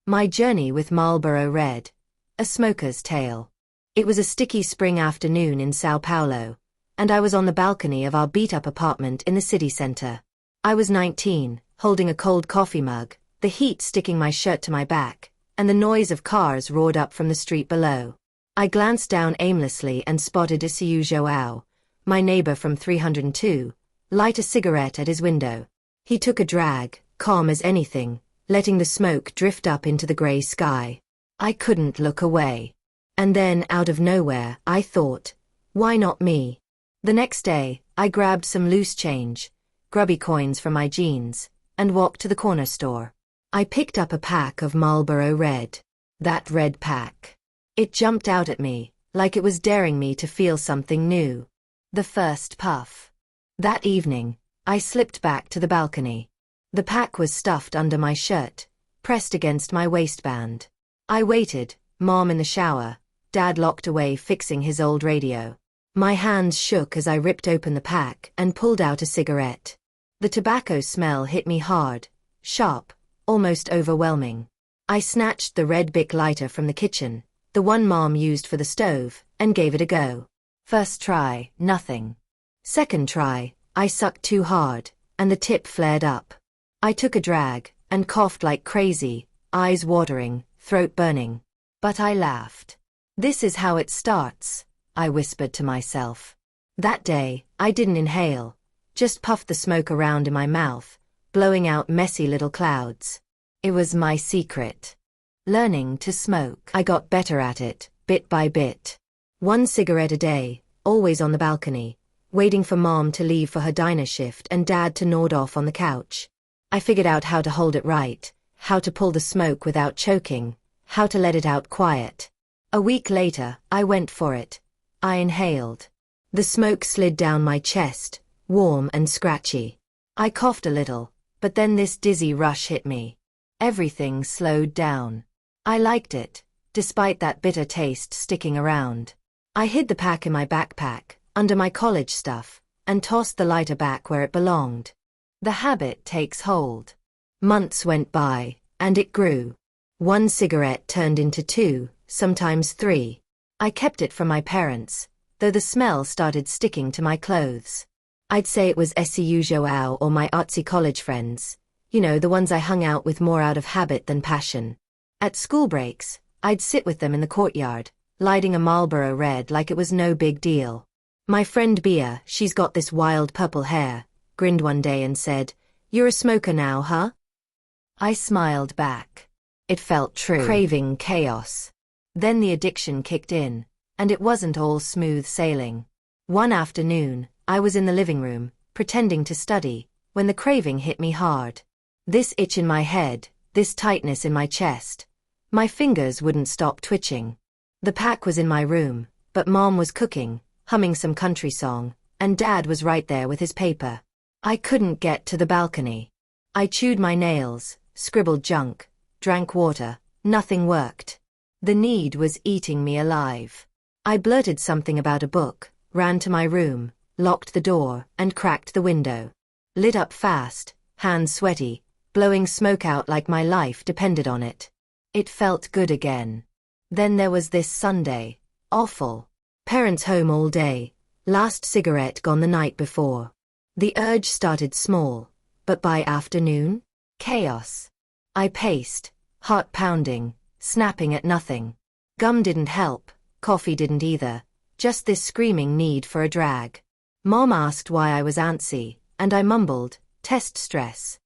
My Journey with Marlboro Red, A Smoker's Tale. It was a sticky spring afternoon in Sao Paulo, and I was on the balcony of our beat-up apartment in the city center. I was 19, holding a cold coffee mug, the heat sticking my shirt to my back, and the noise of cars roared up from the street below. I glanced down aimlessly and spotted Isiu Joao, my neighbor from 302, light a cigarette at his window. He took a drag, calm as anything, letting the smoke drift up into the gray sky. I couldn't look away. And then, out of nowhere, I thought, why not me? The next day, I grabbed some loose change, grubby coins from my jeans, and walked to the corner store. I picked up a pack of Marlboro Red. That red pack. It jumped out at me, like it was daring me to feel something new. The first puff. That evening, I slipped back to the balcony. The pack was stuffed under my shirt, pressed against my waistband. I waited, Mom in the shower, Dad locked away fixing his old radio. My hands shook as I ripped open the pack and pulled out a cigarette. The tobacco smell hit me hard, sharp, almost overwhelming. I snatched the red Bic lighter from the kitchen, the one Mom used for the stove, and gave it a go. First try, nothing. Second try, I sucked too hard, and the tip flared up. I took a drag, and coughed like crazy, eyes watering, throat burning. But I laughed. This is how it starts, I whispered to myself. That day, I didn't inhale, just puffed the smoke around in my mouth, blowing out messy little clouds. It was my secret. Learning to smoke. I got better at it, bit by bit. One cigarette a day, always on the balcony, waiting for Mom to leave for her diner shift and Dad to nod off on the couch. I figured out how to hold it right, how to pull the smoke without choking, how to let it out quiet. A week later, I went for it. I inhaled. The smoke slid down my chest, warm and scratchy. I coughed a little, but then this dizzy rush hit me. Everything slowed down. I liked it, despite that bitter taste sticking around. I hid the pack in my backpack, under my college stuff, and tossed the lighter back where it belonged. The habit takes hold. Months went by, and it grew. One cigarette turned into two, sometimes three. I kept it from my parents, though the smell started sticking to my clothes. I'd say it was Isiu Joao or my artsy college friends, you know, the ones I hung out with more out of habit than passion. At school breaks, I'd sit with them in the courtyard, lighting a Marlboro Red like it was no big deal. My friend Bea, she's got this wild purple hair, grinned one day and said, "You're a smoker now, huh?" I smiled back. It felt true. Craving chaos. Then the addiction kicked in, and it wasn't all smooth sailing. One afternoon, I was in the living room, pretending to study, when the craving hit me hard. This itch in my head, this tightness in my chest. My fingers wouldn't stop twitching. The pack was in my room, but Mom was cooking, humming some country song, and Dad was right there with his paper. I couldn't get to the balcony. I chewed my nails, scribbled junk, drank water, nothing worked. The need was eating me alive. I blurted something about a book, ran to my room, locked the door, and cracked the window. Lit up fast, hands sweaty, blowing smoke out like my life depended on it. It felt good again. Then there was this Sunday. Awful. Parents home all day, last cigarette gone the night before. The urge started small, but by afternoon, chaos. I paced, heart pounding, snapping at nothing. Gum didn't help, coffee didn't either, just this screaming need for a drag. Mom asked why I was antsy, and I mumbled, test stress.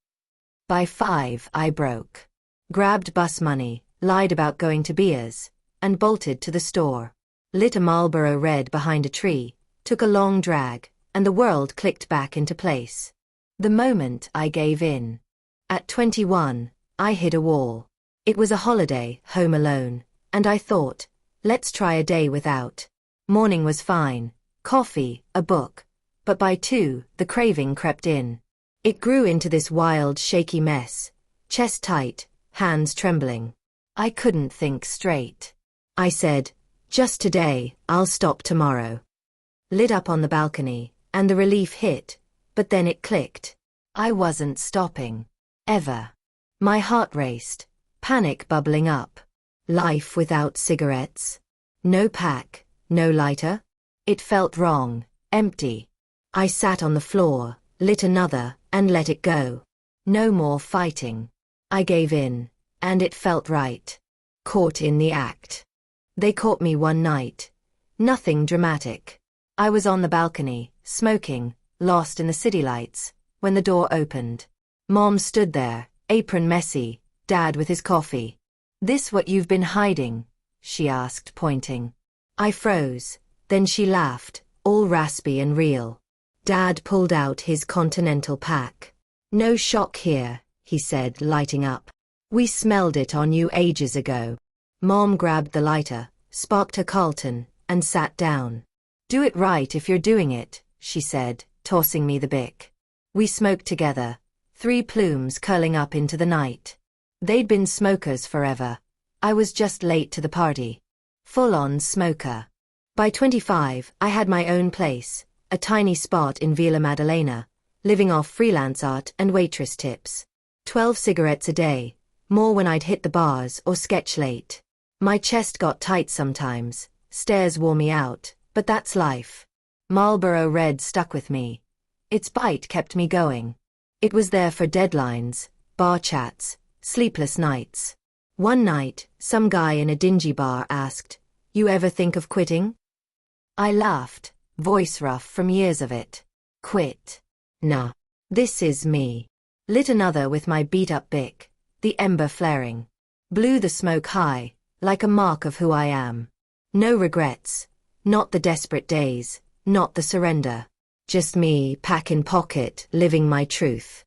By 5, I broke. Grabbed bus money, lied about going to Bea's, and bolted to the store. Lit a Marlboro Red behind a tree, took a long drag, and the world clicked back into place. The moment I gave in. At 21, I hit a wall. It was a holiday, home alone, and I thought, let's try a day without. Morning was fine, coffee, a book, but by 2, the craving crept in. It grew into this wild, shaky mess, chest tight, hands trembling. I couldn't think straight. I said, just today, I'll stop tomorrow. Lit up on the balcony, and the relief hit, but then it clicked. I wasn't stopping. Ever. My heart raced, Panic bubbling up. Life without cigarettes. No pack, no lighter. It felt wrong, empty. I sat on the floor, lit another, and let it go. No more fighting. I gave in, and it felt right. Caught in the act. They caught me one night. Nothing dramatic. I was on the balcony, smoking, lost in the city lights, when the door opened. Mom stood there, apron messy, Dad with his coffee. "This what you've been hiding?" she asked, pointing. I froze, then she laughed, all raspy and real. Dad pulled out his Continental pack. "No shock here," he said, lighting up. "We smelled it on you ages ago." Mom grabbed the lighter, sparked a Carlton, and sat down. "Do it right if you're doing it," she said, tossing me the bic. We smoked together, 3 plumes curling up into the night. They'd been smokers forever. I was just late to the party. Full-on smoker. By 25, I had my own place, a tiny spot in Villa Maddalena, living off freelance art and waitress tips. 12 cigarettes a day, more when I'd hit the bars or sketch late. My chest got tight sometimes, stairs wore me out, but that's life. Marlboro Red stuck with me. Its bite kept me going. It was there for deadlines, bar chats, sleepless nights. One night, some guy in a dingy bar asked, "You ever think of quitting?" I laughed, voice rough from years of it. "Quit? Nah. This is me." Lit another with my beat-up bic, the ember flaring. Blew the smoke high, like a mark of who I am. No regrets. Not the desperate days, not the surrender. Just me, pack in pocket, living my truth.